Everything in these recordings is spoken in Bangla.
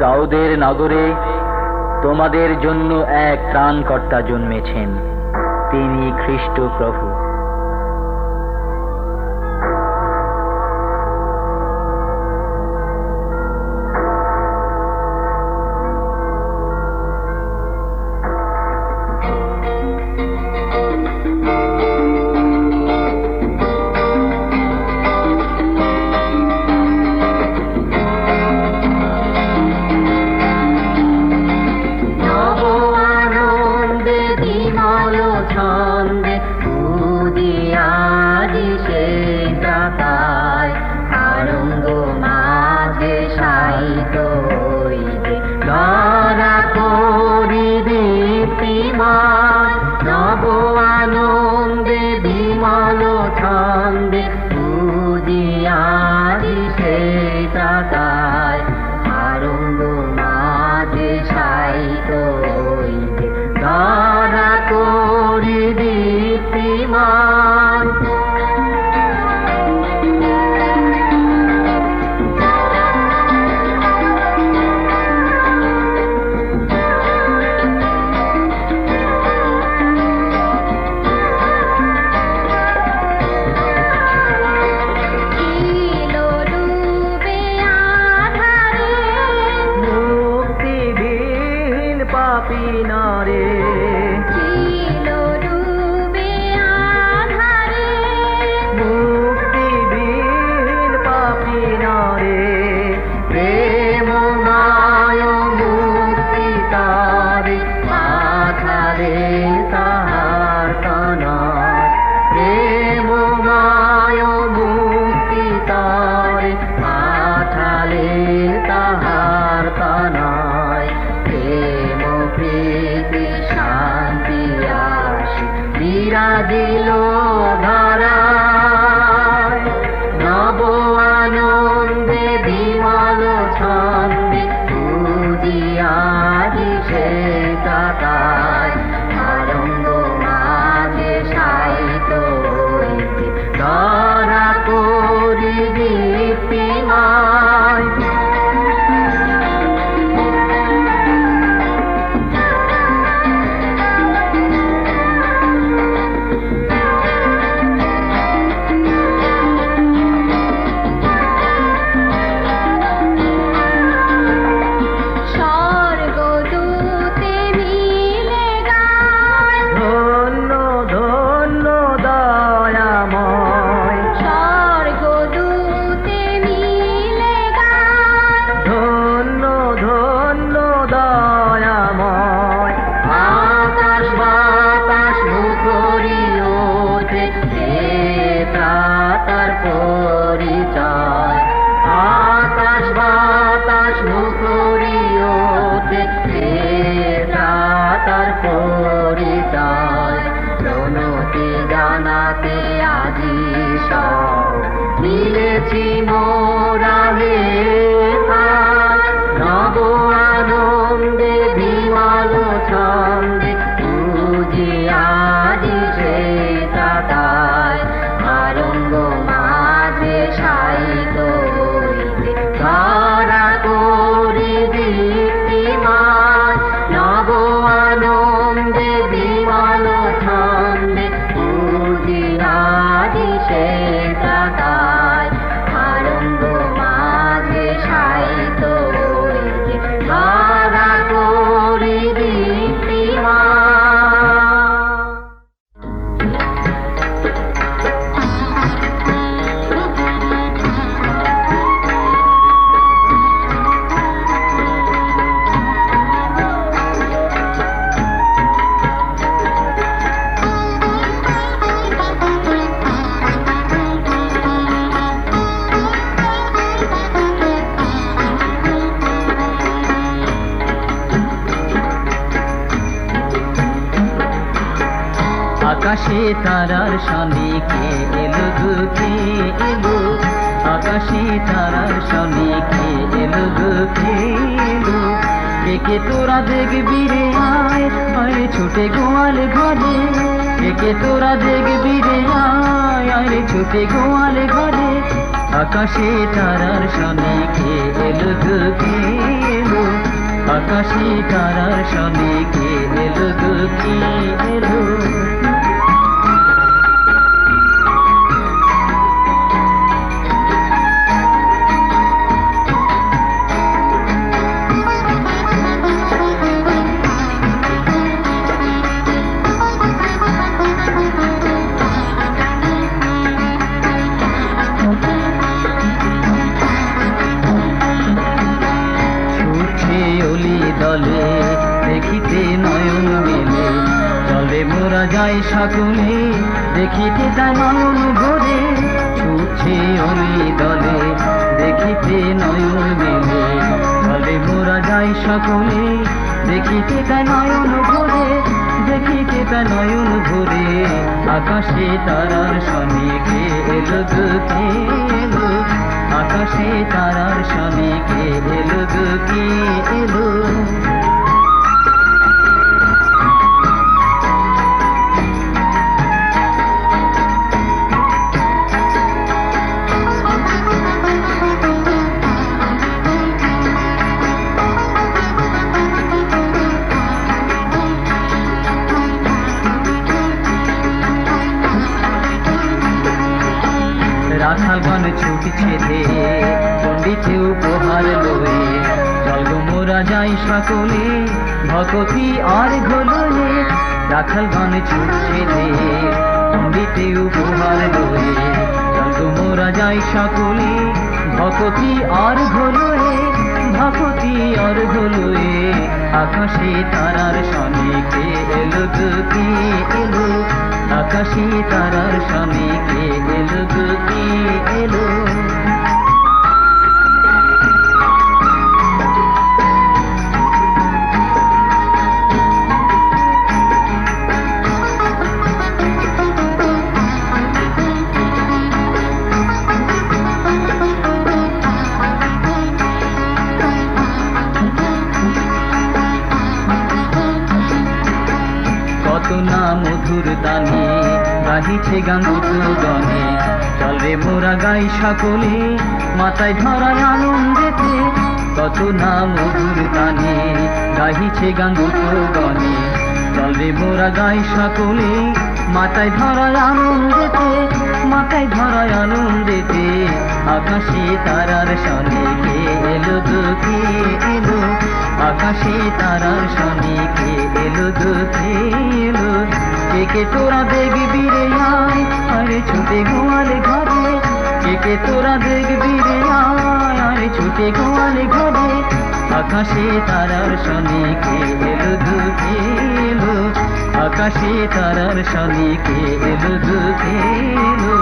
দাউদের নগরে তোমাদের জন্য এক ত্রাণকর্তা জন্মেছেন, তিনি খ্রিস্ট প্রভু। আকাশে তারার সনে কে এলো দুঃখে এলো, আকাশে তারার সনে কে এলো দুঃখে এলো। একে তোরা দেখবি রে আয় আয় ছুটে গোয়াল ঘরে, একে তোরা দেখবি রে আয় আয় ছুটে গোয়াল ঘরে। আকাশে তারার সনে কে এলো দুঃখে এলো। আকাশে তারার সনে কে এলো গো কে এলো দলে দেখিতে নয়ন মেলে চলে মোরা যাই সকলে দেখিতে তাই নয়ন ভরে ছুটছে অলি দলে দেখিতে নয়ন মেলে চলে মোরা যাই সকলে দেখিতে তাই নয়ন ভরে দেখিতে তাই নয়ন ভরে আকাশে তারার সনে কে এলো গো কে এলো আকাশে তারার সনে কে এলো গো কে এলো রাখালগণ ছুটছে ধে পণ্ডিতে উপহার লয়ে জল মোরা যাই সকলে ভকতি আর ঘোলয়ে রাখালগণ ছুটছে ধে পণ্ডিতে উপহার লয়ে জল মোরা যাই সকলে ভকতি আর ঘোলয়ে ভকতি আর ঘোলয়ে আকাশে তারার সনে কে এলো গো কে এলো আকাশে তারার সনে কে এলো গো কে এলো কত না মধুর দানে গাহিছে গান গনে চলে মোরা গাই সকলে মাথায় ধরায় আনন্দেতে কত না মধুর দানে গাহিছে গান গনে চলে মোরা গাই সকলে মাথায় ধরায় আনন্দেতে মাথায় ধরায় আনন্দেতে আকাশে তারার সনে কে এলো গো কে এলো আকাশে তারার সনে কে এলো গো কে এলো কে তোরা দেখবি রে আয় আরে ছুটে গোয়ালে ঘরে কে তোরা দেখবি রে আয় আরে ছুটে গোয়ালে ঘরে আকাশে তারার সনে কে এলো গো কে এলো আকাশে তারার সনে কে এলো গো কে এলো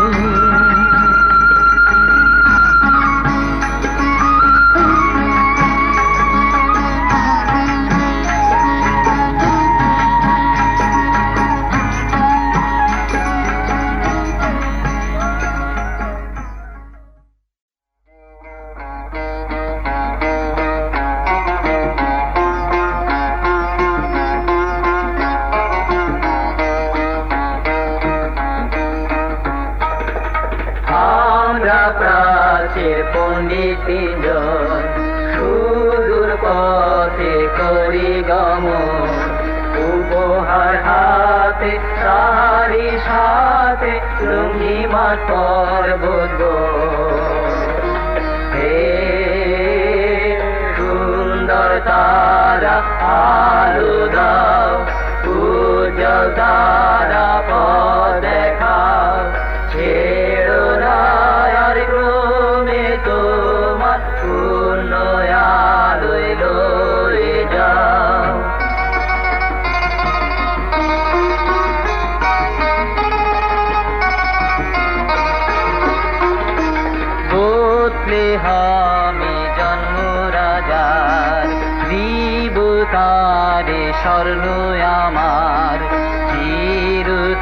প্রাচীর পণ্ডিতজন সুদূর পথে করি গমন উপহার হাতে সারি সাথে লুঙ্গি মাঠ পর্বত হে সুন্দর তারা আলো দাও উজ্জ্বল তারা পথ দেখাও ছেড়ো না আর ক্রমে তোমার পূর্ণ আলোয় লয়ে যাও বেথলেহেমে জন্ম রাজার দিব তারে স্বর্ণ আমার চিরতরে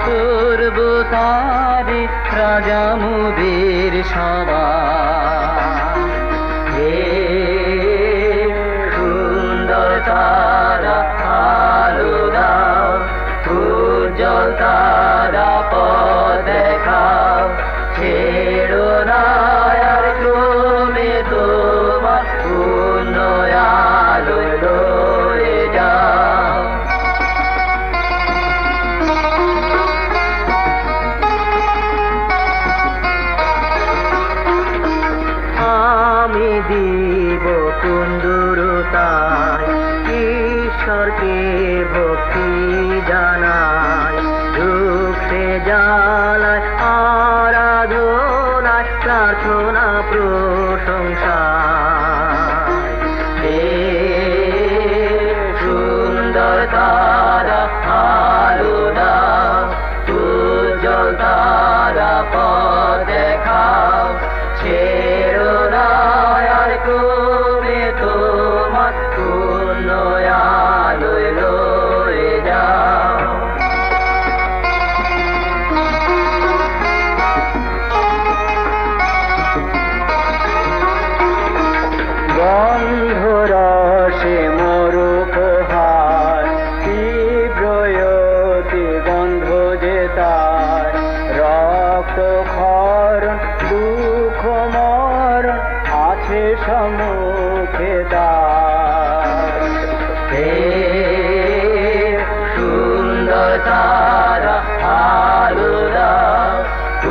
করব তারে রাজা মোদের সবার হে সুন্দর তারা আলো দাও উজ্জ্বল তারা পথ দেখাও ছেড়ো না আর ক্রমে তোমার পূর্ণ ঈশ্বরকে ভক্তি জানাই, দুঃখ সে জ্বালায় আরাধনায়, প্রার্থনা প্রশংসা। হে সুন্দর তারা আলো দাও, উজ্জ্বল তারা পথ দেখাও, ছেড়ো না আর ক্রমে তোমার পূর্ণ আলোয় লয়ে যাও। গন্ধরসে মরুক হার, তীব্রয়তি গন্ধ যে তার, রক্ত ক্ষরণ দুঃখ মরণ আছে সম্মুখে তার। হে সুন্দর তারা আলো দাও,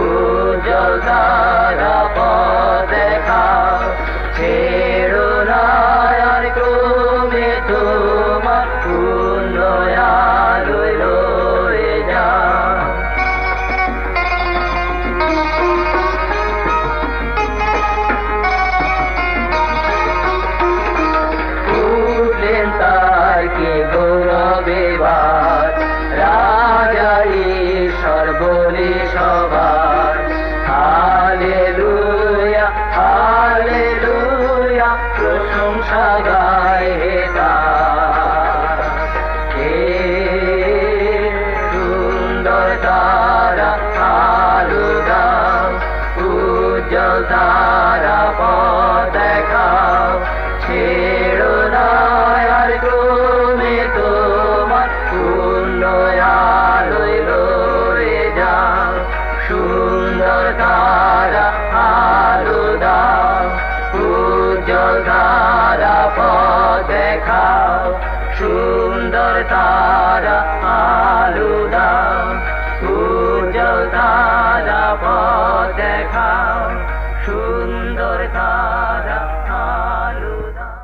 উজ্জ্বল তারা পথ দেখাও, ছেড়ো না আর ক্রমে তোমার পূর্ণ আলোয় লয়ে যাও। উঠলেন তার কি গৌরবে বাদ, রাজা ঈশ্বর বলি সবার। হালেলুয়া হালেলুয়া, প্রশংসা গায় হে তার। হে সুন্দর তারা আলো দাও, উজ্জ্বল তারা পথ দেখাও, ছেড়ো না আর ক্রমে তোমার পূর্ণ আলোয় লয়ে যাও। সুন্দর তারা আলো দাও, উজ্জ্বল তারা পথ দেখাও, সুন্দর তারা আলো দাও, উজ্জ্বল তারা পথ দেখাও, সুন্দর তারা আলো দাও।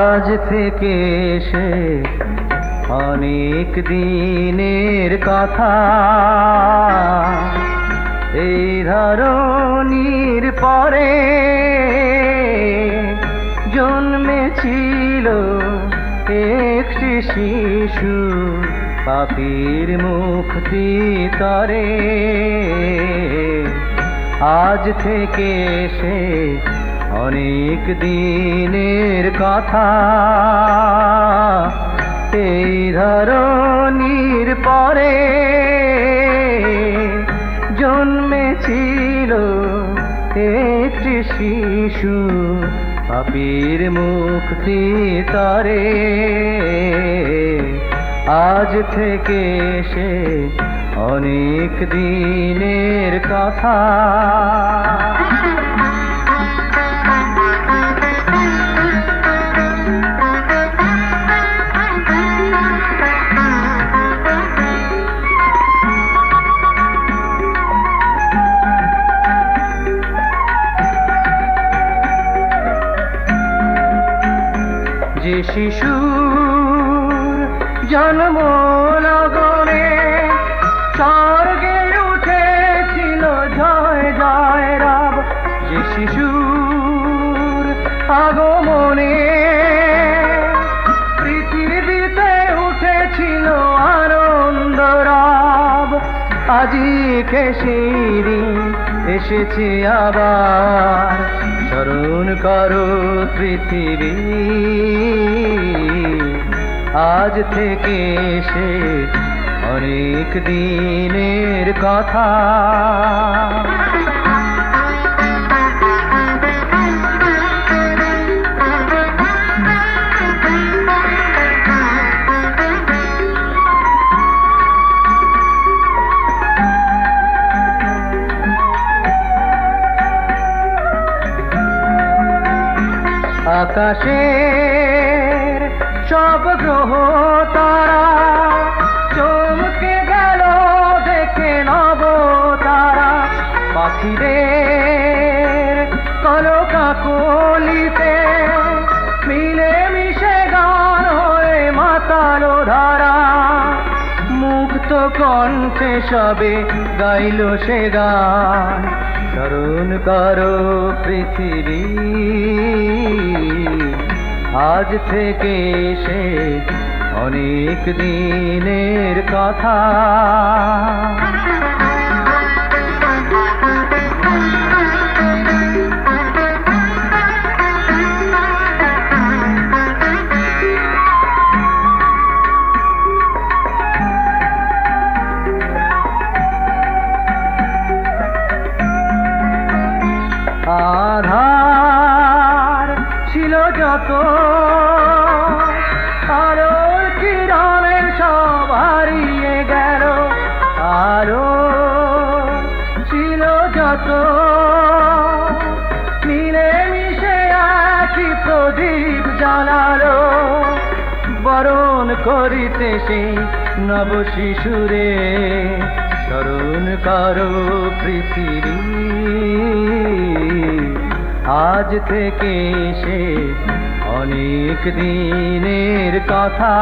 আজ থেকে সে অনেক দিনের কথা, এই ধরনীর পরে জন্মেছিল একটি শিশু, পাপীর মুক্তি তরে। আজ থেকে সে অনেক দিনের কথা, এই ধরনীর পরে জন্মেছিল একটি শিশু, পাপীর মুক্তি তরে। আজ থেকে সে অনেক দিনের কথা। যে শিশুর জন্ম লগনে স্বর্গে উঠেছিল জয় জয় রব, যে শিশুর আগমনে পৃথিবীতে উঠেছিল আনন্দ রব। আজি খেসিরি এসেছে আবার, স্মরণ করো পৃথিবী। আজ থেকে সে অনেক দিনের কথা। আকাশে সব গ্রহ তারা চমকে গেল দেখে নব তারা পাখিদের কলকাকলিতে মিলে মিশে গান হয়ে মাতালো ধারা মুক্ত কণ্ঠে সবে গাইল সে গান স্মরণ করো পৃথিবী আজ থেকে সে অনেক দিনের কথা আধার ছিল যত আলোর কিরণে সব হারিয়ে গেল আলো ছিল যত মিলে মিশে একই প্রদীপ জ্বালালো বরণ করিতে সেই নব শিশুরে স্মরণ করো পৃথিবী আজ থেকে সে অনেক দিনের কথা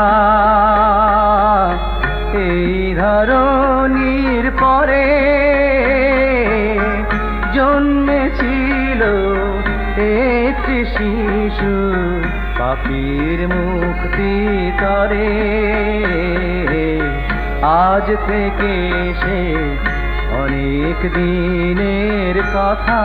এই ধরনীর পরে জন্মেছিল একটি শিশু পাপির মুক্তি করে আজ থেকে সে অনেক দিনের কথা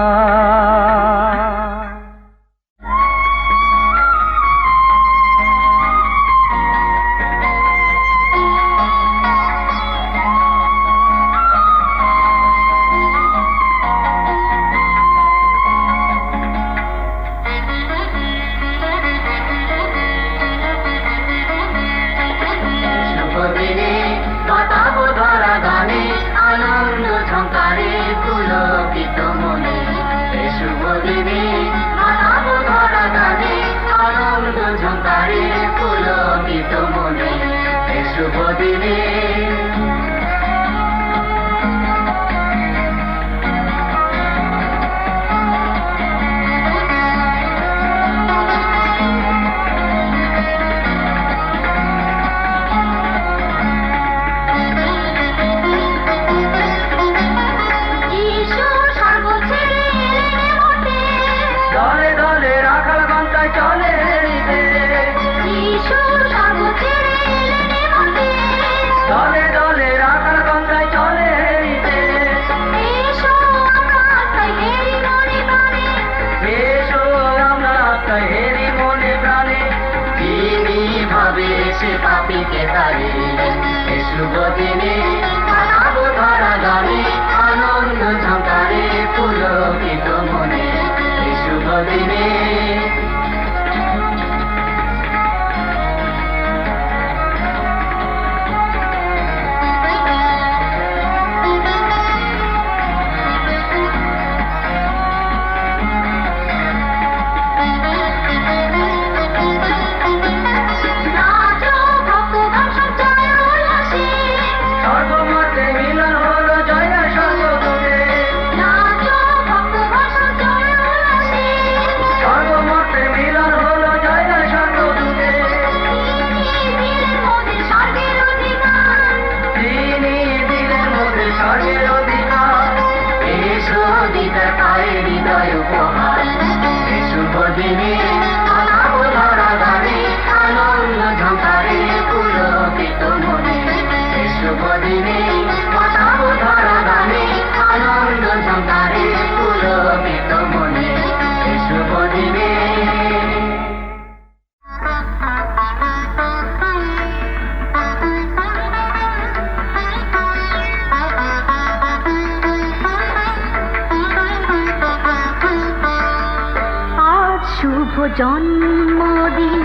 জন্মদিন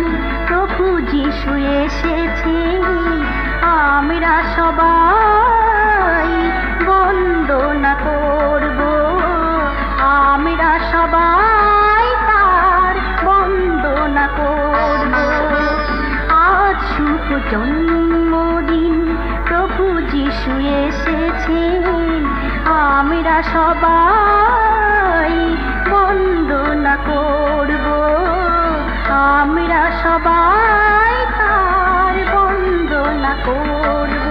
প্রভু যিশু এসেছে আমরা সবাই বন্দনা করব আমরা সবাই তার বন্দনা করব জন্মদিন প্রভু যিশু এসেছেন, আমরা সবাই বন্দনা করব, আমরা সবাই তার বন্দনা করব।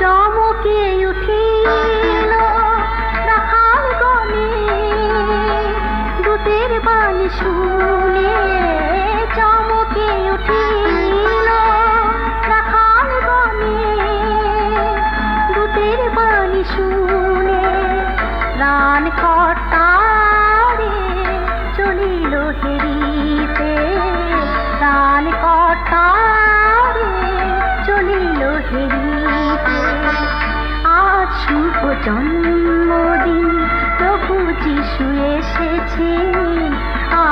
চমকে উঠিল রাখাল গণে, দূতের বাণী শুনে চমকে উঠিল রাখাল গণে, দূতের বাণী শুনে প্রাণ কর্তারে চলিল হেরিতে, প্রাণ কর্তারে চলিল হেরিতে। আজ শুভ জন্মদিন প্রভু যিশু এসেছেন,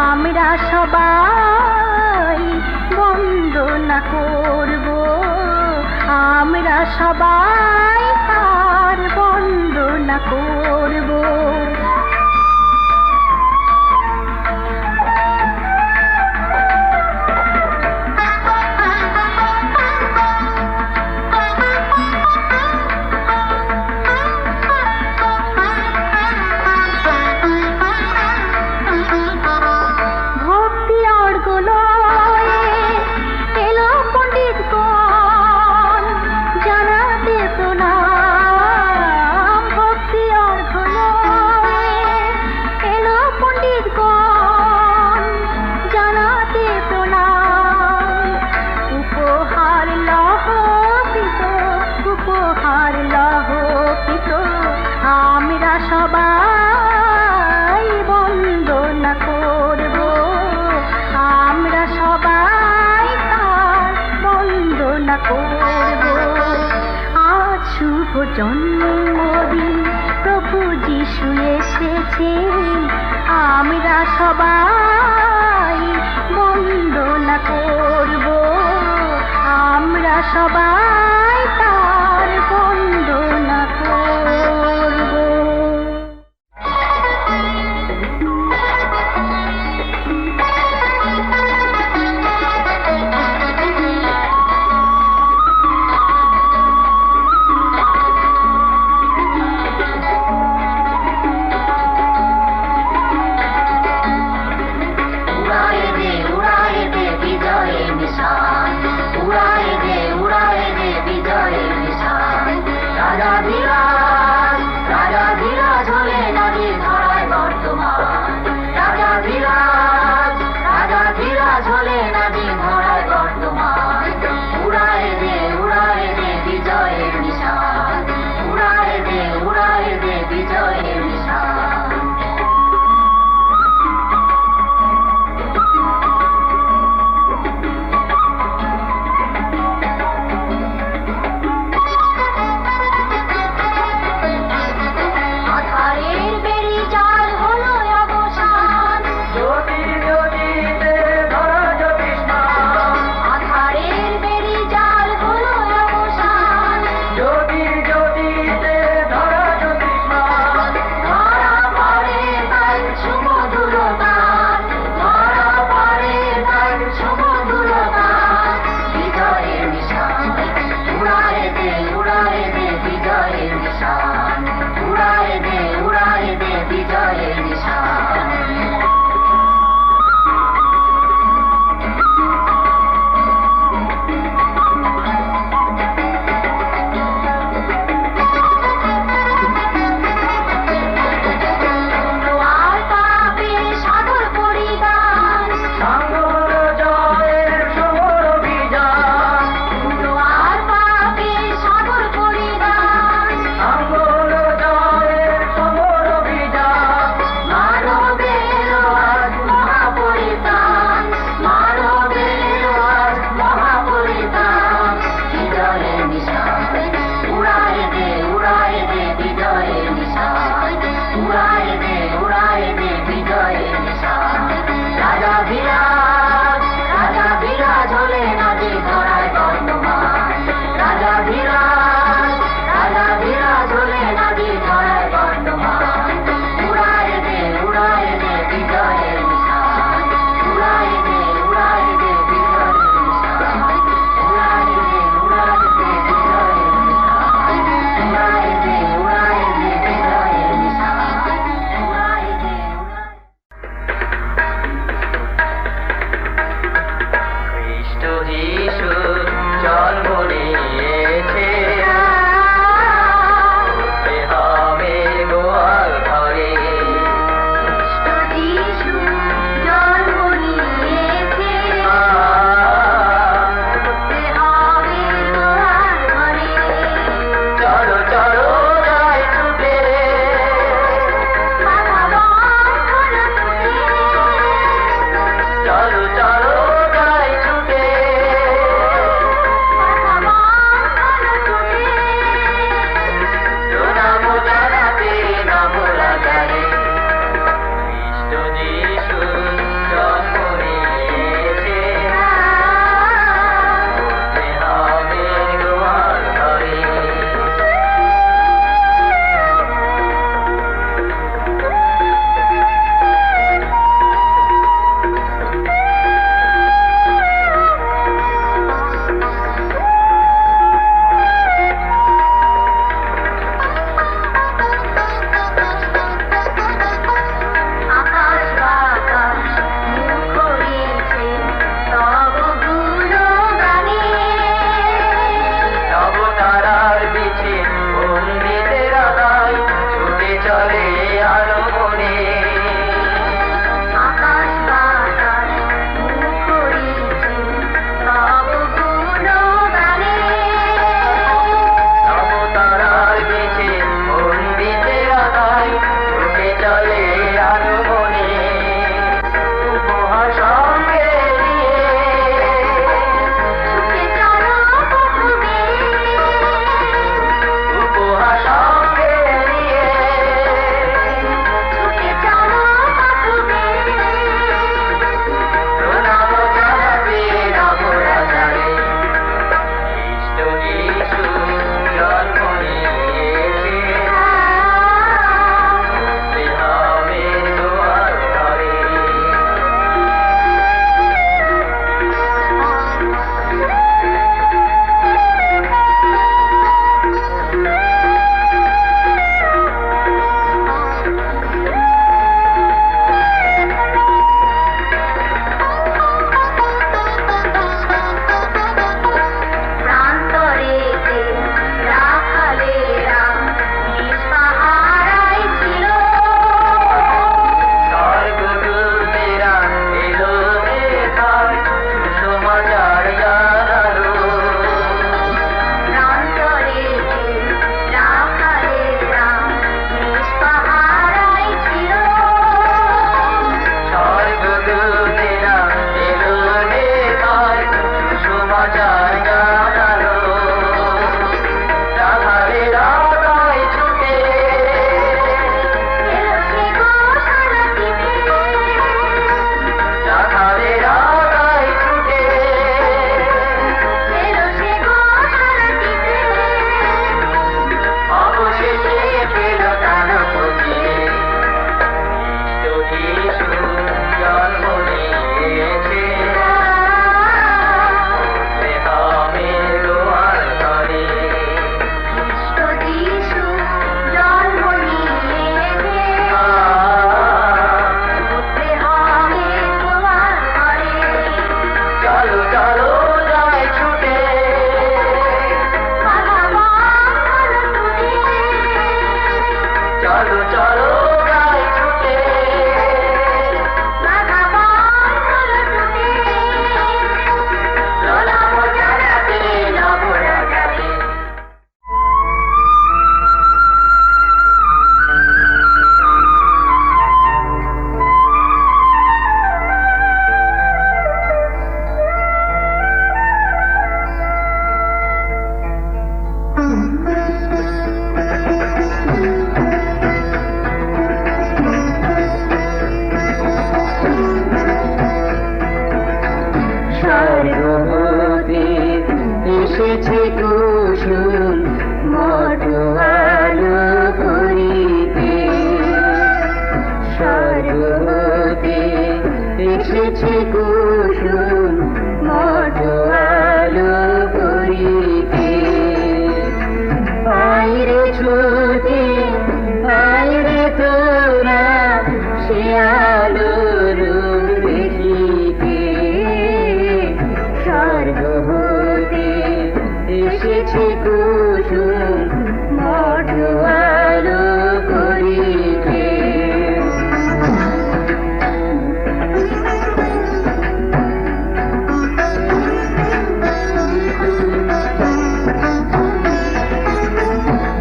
আমরা সবাই বন্দনা করব, আমরা সবাই তার বন্দনা করব। ভক্তি অর্ঘ্য লয়ে এলো পণ্ডিতগণ, জানাতে প্রণাম। ভক্তি অর্ঘ্য লয়ে এলো পণ্ডিতগণ, জানাতে প্রণাম। উপহার লহ পিত, উপহার লহ পিত, আমরা সবাই বন্দনা করব, আমরা সবাই তার বন্দনা করব। আজ শুভ জন্মদিন প্রভু যিশু এসেছেন, আমরা সবাই বন্দনা করব, আমরা সবাই তার বন্দনা করব। উড়ায়ে দে বিজয়ের নিশান, উড়ায়ে দে এসেছে কুসুম মটুয়ালো করিতে স্বর্গ হতে এসেছে কুসুম মটুয়ালো করিতে আইরে ছুতে আইরে তোরা সে আলোর রূপ দেখিতে স্বর্গ হতে এসেছে কুসুম মটুয়ালো করিতে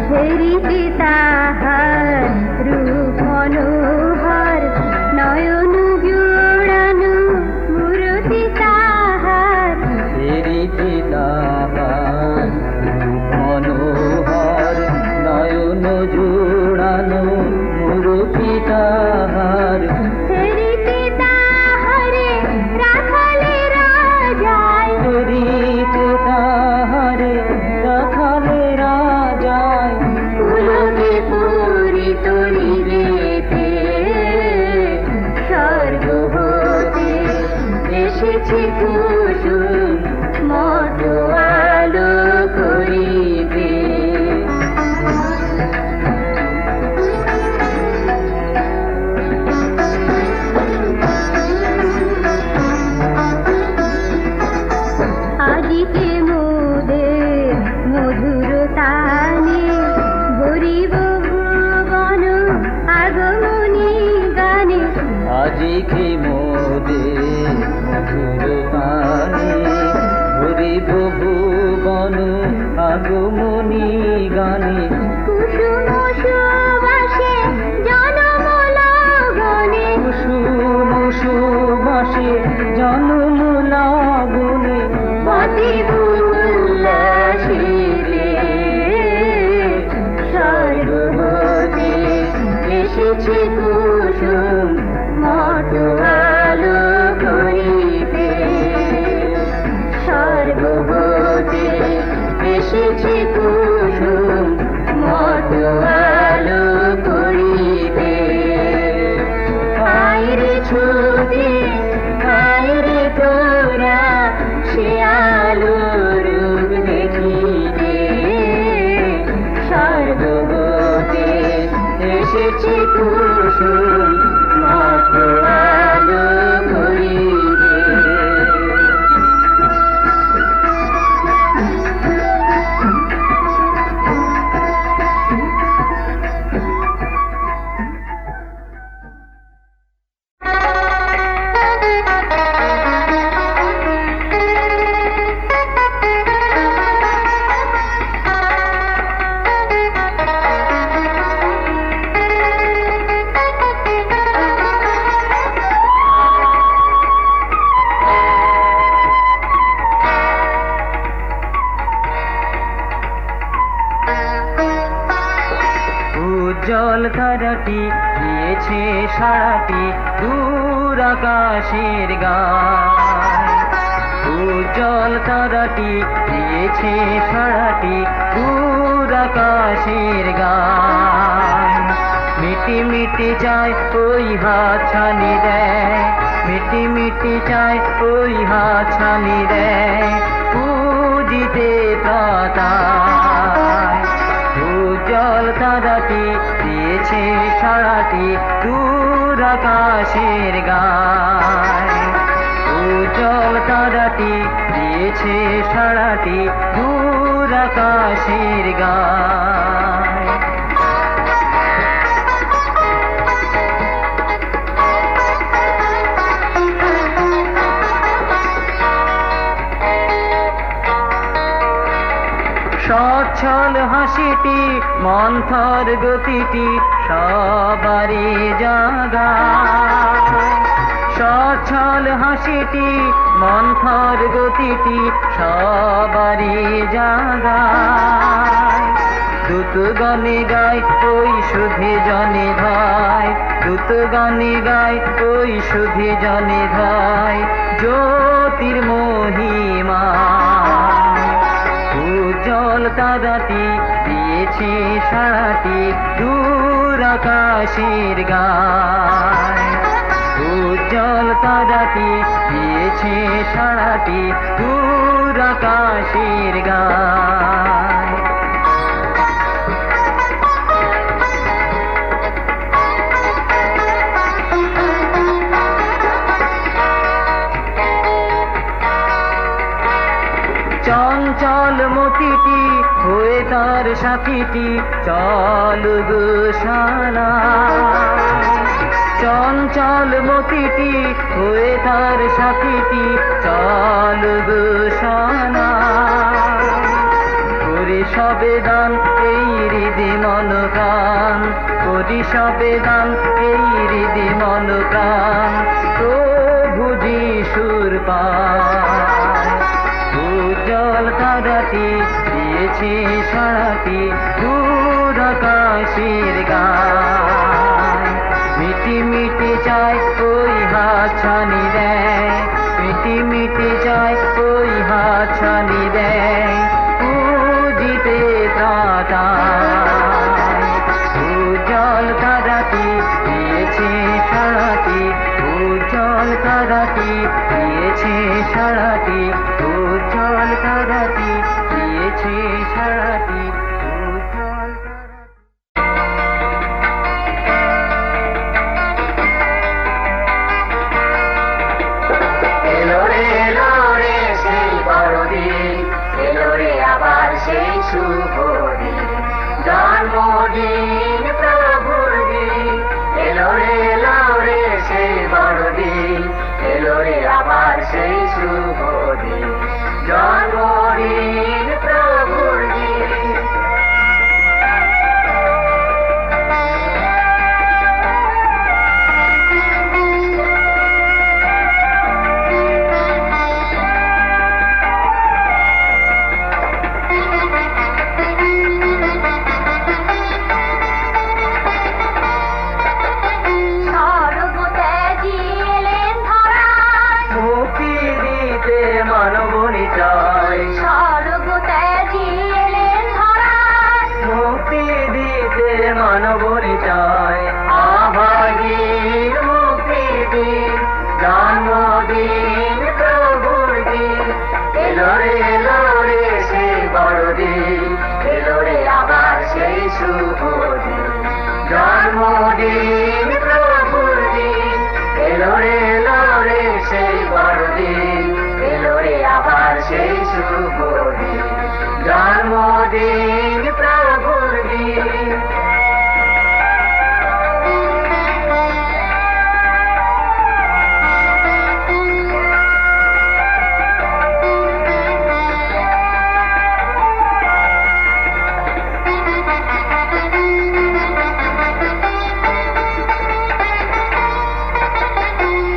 হেরিতে তাহার রূপ মনোহর নয়ন জোড়ানো মূরতি তাহার হেরিতে তাহার মনোহর নয়ন জোড়ানো মূরতি তাহার হেরিতে তাহারে রাখালে রাজায় হেরিতে তাহারে রাখালে রাজায় ফুলকে পূরিত নিবেতে স্বর্গ হতে এসেছে কুসুম মটুয়ালো করিতে আজিকে মোদের মধুর তানে ভরিব ভুবন আগমনী গানে আজিকে মোদে মধুর পানে ভরিব ভুবন আগমনী গানে কুসুম সুবাসে জনম লগনে কুসুম সুবাসে জন্ম লাগনে মতিব উল্লাসিতে স্বর্গ হতে এসেছে কুসুম মটুয়ালো করিতে স্বর্গ হতে এসেছে কুসুম মটুয়ালো করিতে আইরে ছুতে আইরে তোরা সে আলোর রূপ দেখিতে স্বর্গ হতে এসেছে কুসুম মটুয়ালো করিতে উজ্জ্বল তারাটি দিয়েছে সারাটি দূর আকাশের গায় উজ্জ্বল তারাটি দিয়েছে সারাটি দূর আকাশের গায় মিটি মিটি চায় ওই হাত ছানি দেয় মিটি মিটি চায় ওই হাত ছানি দেয় পূজিতে প্রাতায় উজ্জ্বল তারাটি দিয়েছে সারাটি দূর আকাশের গায় উজ্জ্বল তারাটি দিয়েছে সারাটি দূর আকাশের গায় সচ্ছল হাসিটি মন্থর গতিটি সবারই জাগায় সচ্ছল হাসিটি মন্থর গতিটি সবারই জাগায় দূত গানে গায় ওই সুধে জনে ধায় দূত গানে গায় ওই সুধে জনে ধায় জ্যোতির মহিমা উজ্জ্বল তারাটি দিয়েছে সারাটি দূর আকাশের গায়। উজ্জ্বল তারাটি দিয়েছে সারাটি দূর আকাশের গায়। চঞ্চল মতিটি হয়ে তার সাথীটি চল গোশালা। চঞ্চল মতিটি হয়ে তার সাথীটি চল গোশালা। করি সবে দান এই হৃদি মন প্রাণ, করি সবে দান এই হৃদি মন প্রাণ, প্রভু যিশুর পায়। উজ্জ্বল তারাটি দিয়েছে সারাটি দূর আকাশের গায়। মিটি মিটি চায় ওই হাত ছানি দেয়, মিটি মিটি চায় ওই হাত ছানি দেয়, পুজিতে প্রাতায়। উজ্জ্বল তারাটি দিয়েছে সারাটি, উজ্জ্বল তারাটি দিয়েছে সারাটি, উজ্জ্বল তারাটি দিয়েছে সারাটি, উজ্জ্বল এলো রে সেই বড়দিন, এলো রে আবার সেই শুভ দিন, জন্মদিন প্রভুর দিন। এলো রে সেই বড়দিন, এলো রে আবার সেই শুভ দিন, জন্মদিন প্রভুর দিন। মানবনী চাই, স্বর্গত্যাগী এলেন ধরায়, মুক্তি দিতে মানবনী চাই। অভাগীর মুক্তি দিন, জন্মদিন প্রভুর দিন। এলো রে সেই বড়দিন, এলো রে আবার সেই শুভ দিন, জন্মদিন প্রভুর দিন। এলো রে সেই বড়দিন, এলো রে আবার সেই শুভ দিন, জন্মদিন প্রভুর দিন।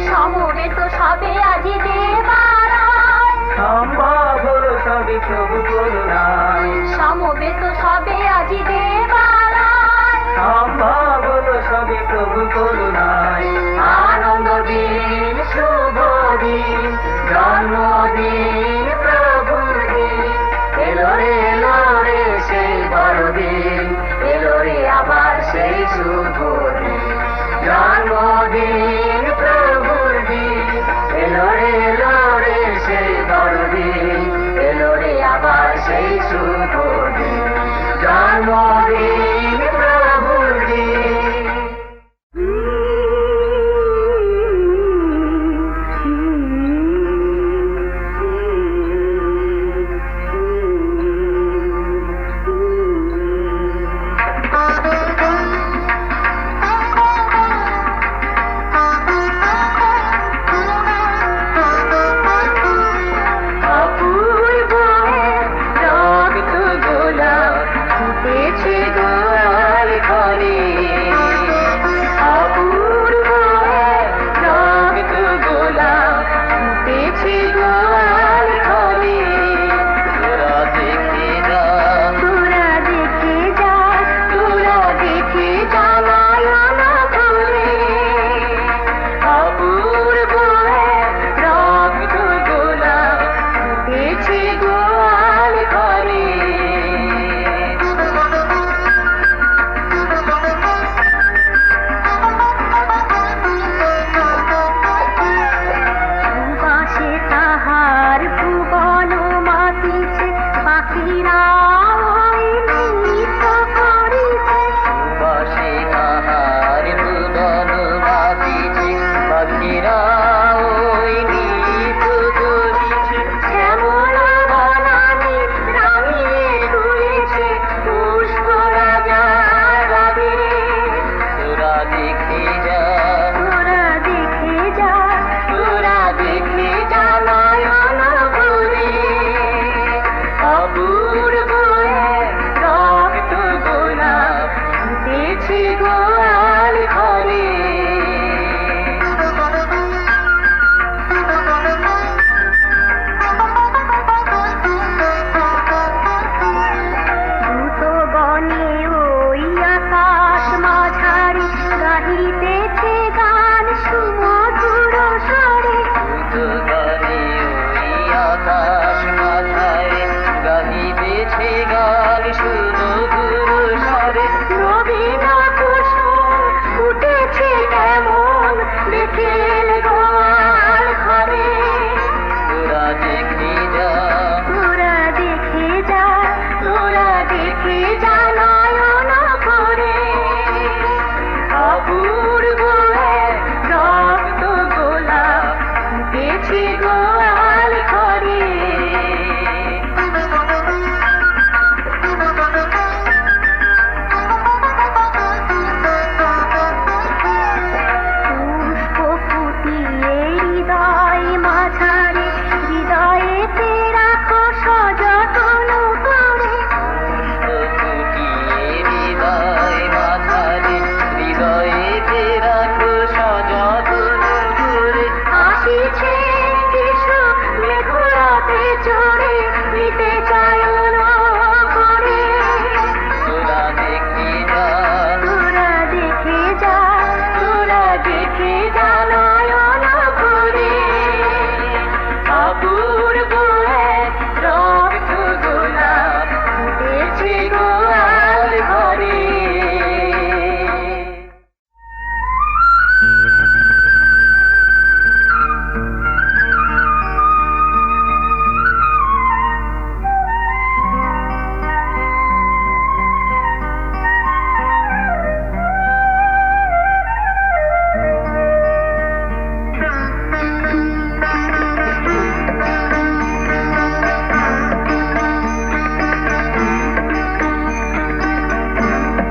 সমবেত সবে আজি দেবালয়, সম্ভব হলো সবই প্রভু করুণায়। সমবেত সবে আজি দেবালয়, সম্ভব হলো সবই প্রভু করুণায়। আনন্দ দিন শুভ দিন, জন্মদিন প্রভুর দিন। এলো রে সেই বড়দিন, এলো রে আবার সেই শুভ দিন, জন্মদিন প্রভুর দিন। এলো রে সেই বড়দিন, এলো রে আবার সেই শুভ দিন, জন্ম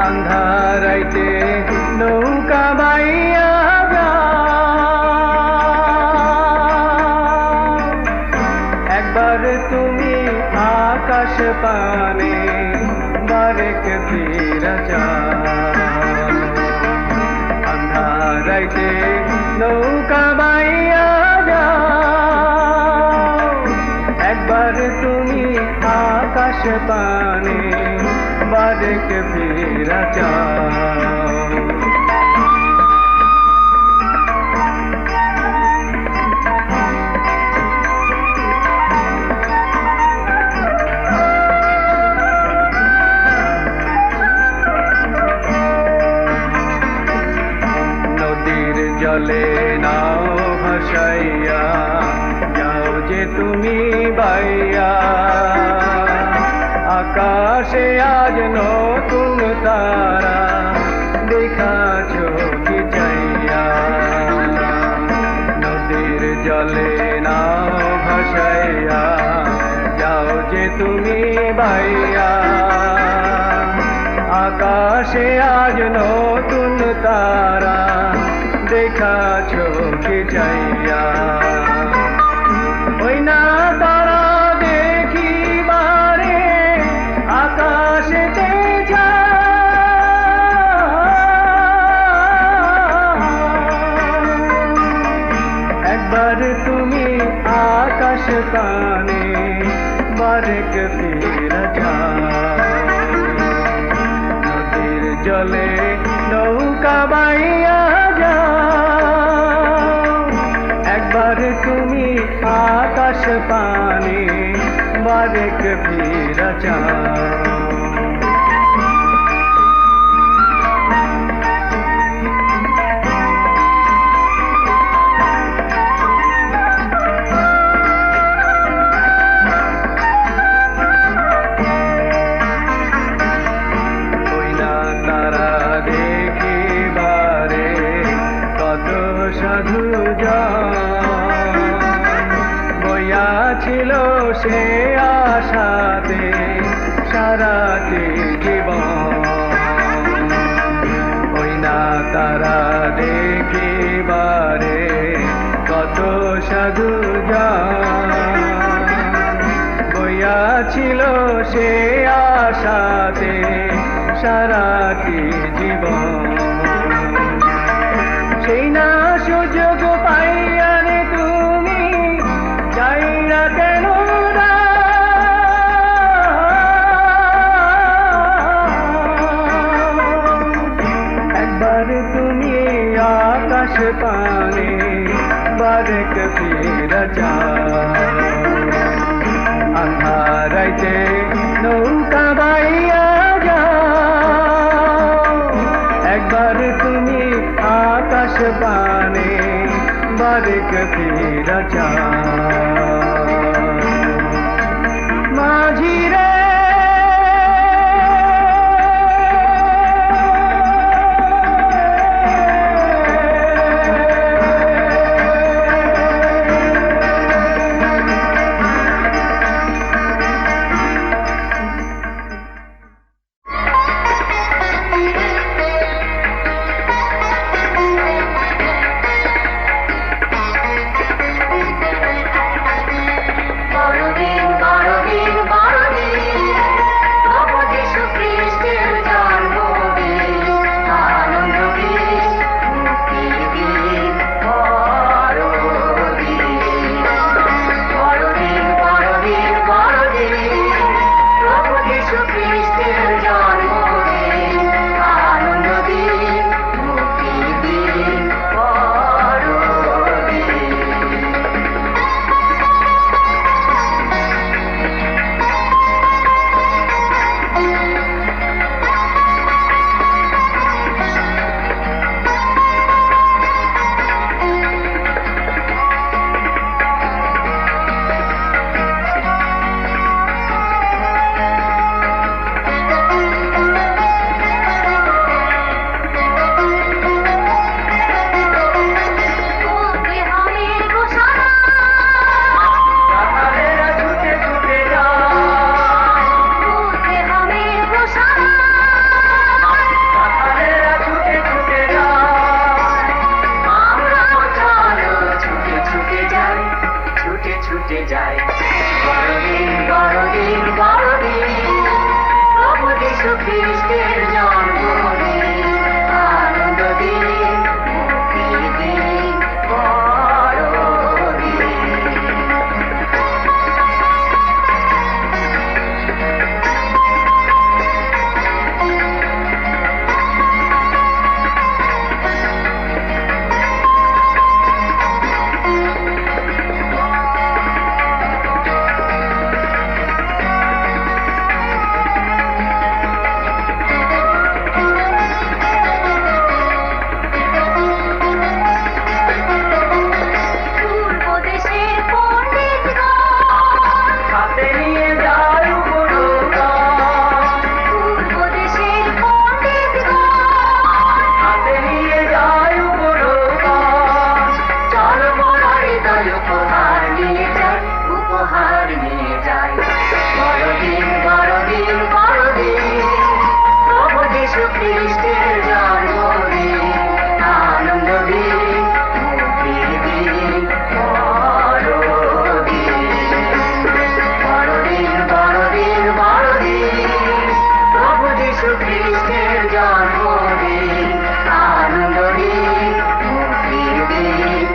আন্ধারাইতে নৌকা বাইয়া যাও, একবার তুমি আকাশ পানে বারেক ফিরা যাও। আন্ধারাইতে নৌকা বাইয়া যাও, একবার তুমি আকাশ পানে বারেক ফিরা যাও। নদীর জলে নাও ভাসাইয়া যাও যে তুমি বাইয়া, আকাশে আজ নতুন তারা দেখাছ কি চাইয়া। নদীর জলে নাও ভাসাইয়া যাও যে তুমি বাইয়া, আকাশে আজ নতুন তারা দেখাছ কি চাইয়া। ওই না তারা দেখিবারে আকাশেতে একবার তুমি আকাশ পানে বারেক ফিরা যাও। নদীর জলে নৌকা বাইয়া যাও, একবার তুমি আকাশ পানে বারেক ফিরা যাও। সাধু বইয়া ছিল সে আশাতে সারাটি জীবন, ওই না তারা দেখিবারে কত সাধু বইয়া ছিল সে আশাতে সারাটি জীবন। সেই না সুযোগ পাইয়া রে তুমি যাইরা কেন একবার তুমি আকাশ পানে বারেক ফিরা যাও। আন্ধারাইতে নৌকা বাইয়া যাও, একবার তুমি আকাশ পানে বারেক ফিরা যাও। মাঝি রে যিশু খ্রিস্টের জন্মদিন, আনন্দ দিন, মুক্তির দিন, বড়দিন, বড়দিন, বড়দিন, প্রভু যিশু খ্রিস্টের জন্মদিন, আনন্দ দিন, মুক্তির দিন,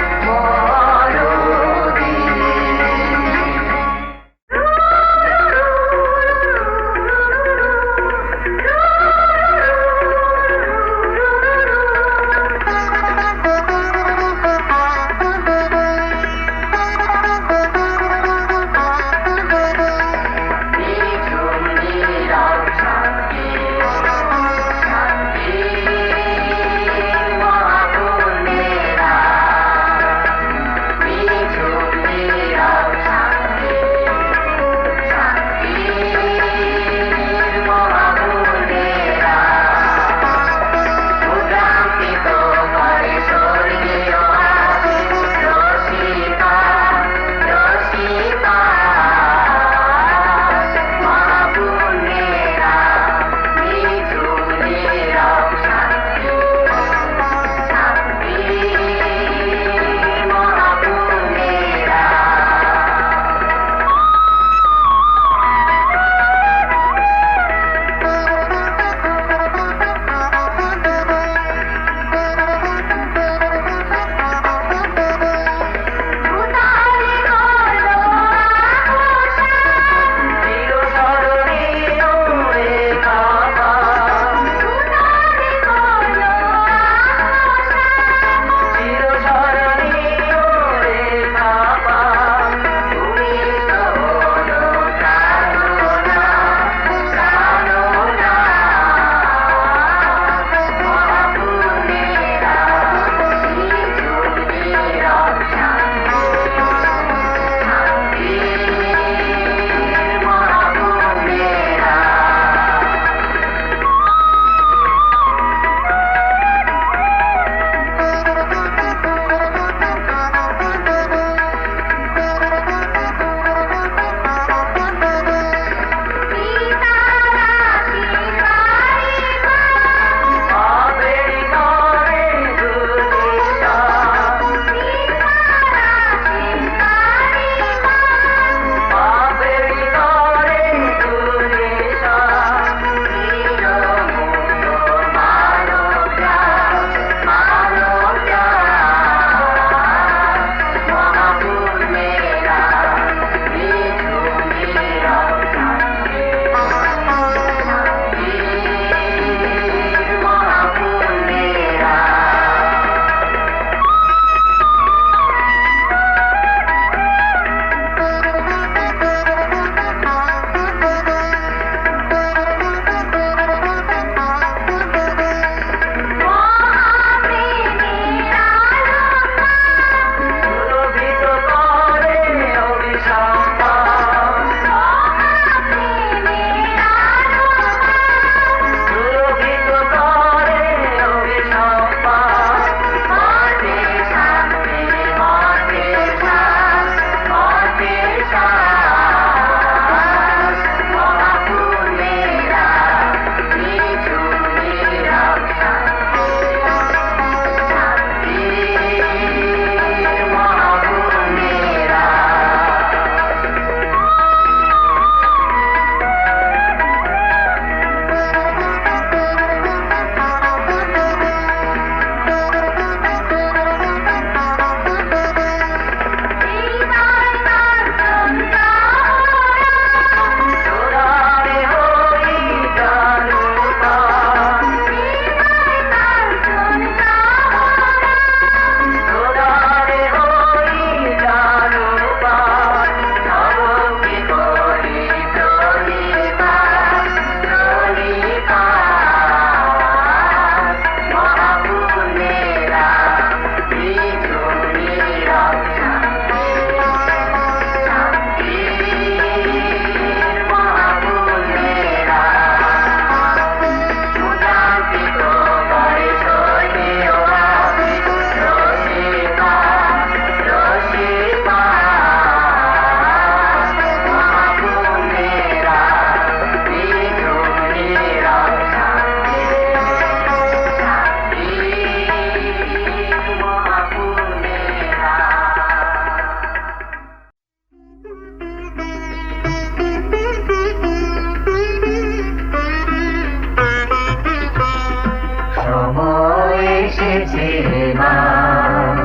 এসেছে এবার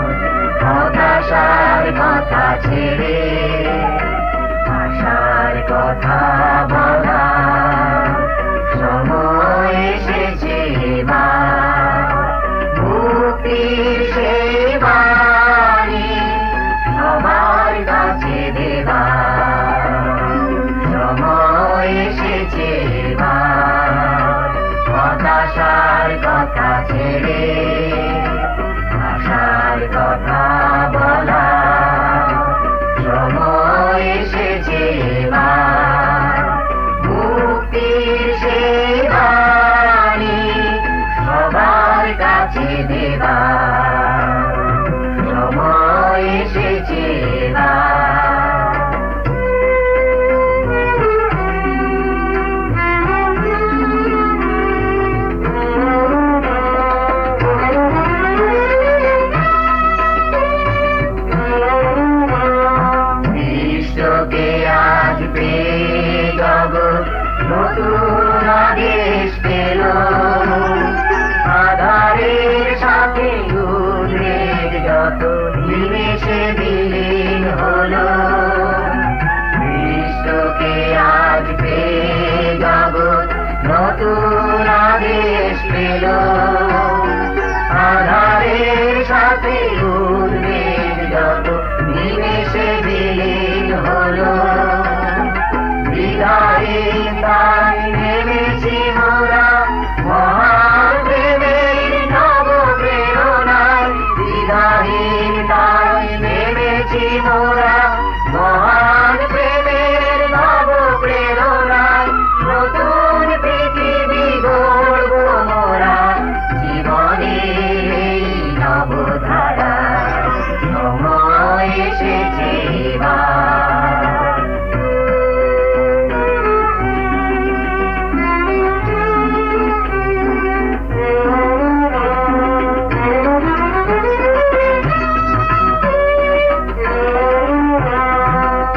হতাশার কথা ছেড়ে আশার কথা বলা সময় এসেছে এবার মুক্তির সেই বাণী সবার কাছে দেবা সময় এসেছে এবার হতাশার কথা ছেড়ে আশার কথা বলা সময় এসেছে এবার মুক্তির সেই বাণী সবার কাছে দেবা সময় এসেছে এবার বিশ্বকে আজ পেয়ে জগৎ নতুন আদেশ পেল আধারের সাথে উদ্বেগ যত নিমেষে বিলীন হলো বিশ্বকে আজ পেয়ে জগৎ নতুন আদেশ পেল আধারের সাথে উদ্বেগ যত নিমেষে বিলীন হলো বিদায়ীন তাই নেমেছি মোরা মহান প্রেমের নব প্রেরণায় বিদায়ীন তাই নেমেছি মোরা মহান প্রেমের নব প্রেরণায় নতুন পৃথিবী গড়ব মোরা জীবনের এই নবধারায় সময় এসেছে এবার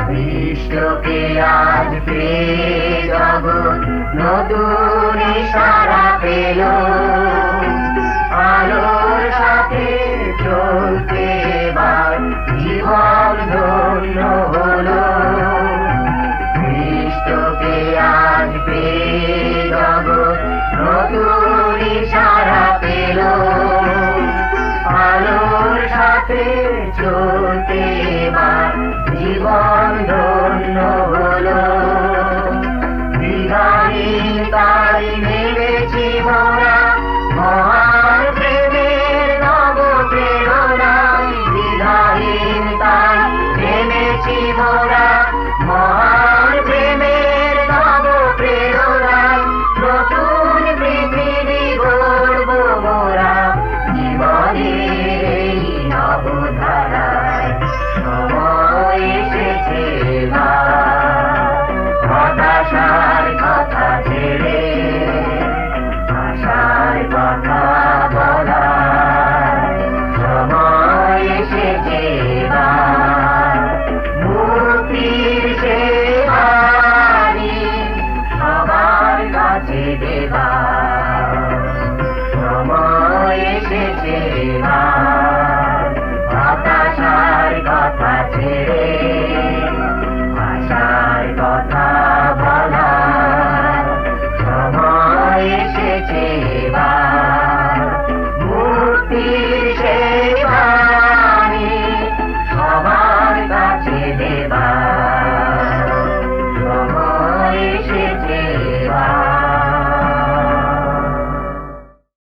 বিশ্বকে আজ পেয়ে জগৎ নতুন ইশারা পেল আলোর সাথে চলতে এবার জীবন ধন্য হলো বিশ্বকে আজ পেয়ে জগৎ নতুন ইশারা পেল আলোর সাথে চলতে এবার জীবন ধন্য হলো বিদায়ীন তাই নেমেছি মোরা মহান প্রেমের নব প্রেরণায় বিদায়ীন তাই নেমেছি মোরা মহান প্রেমের নব প্রেরণায় নতুন পৃথিবী গড়ব মোরা জীবনের এই নবধারায় সময় এসেছে এবার হতাশার কথা ছেড়ে আশার কথা বলা সময় এসেছে এবার মুক্তির সেই বাণী সবার কাছে দেবা সময় এসেছে এবার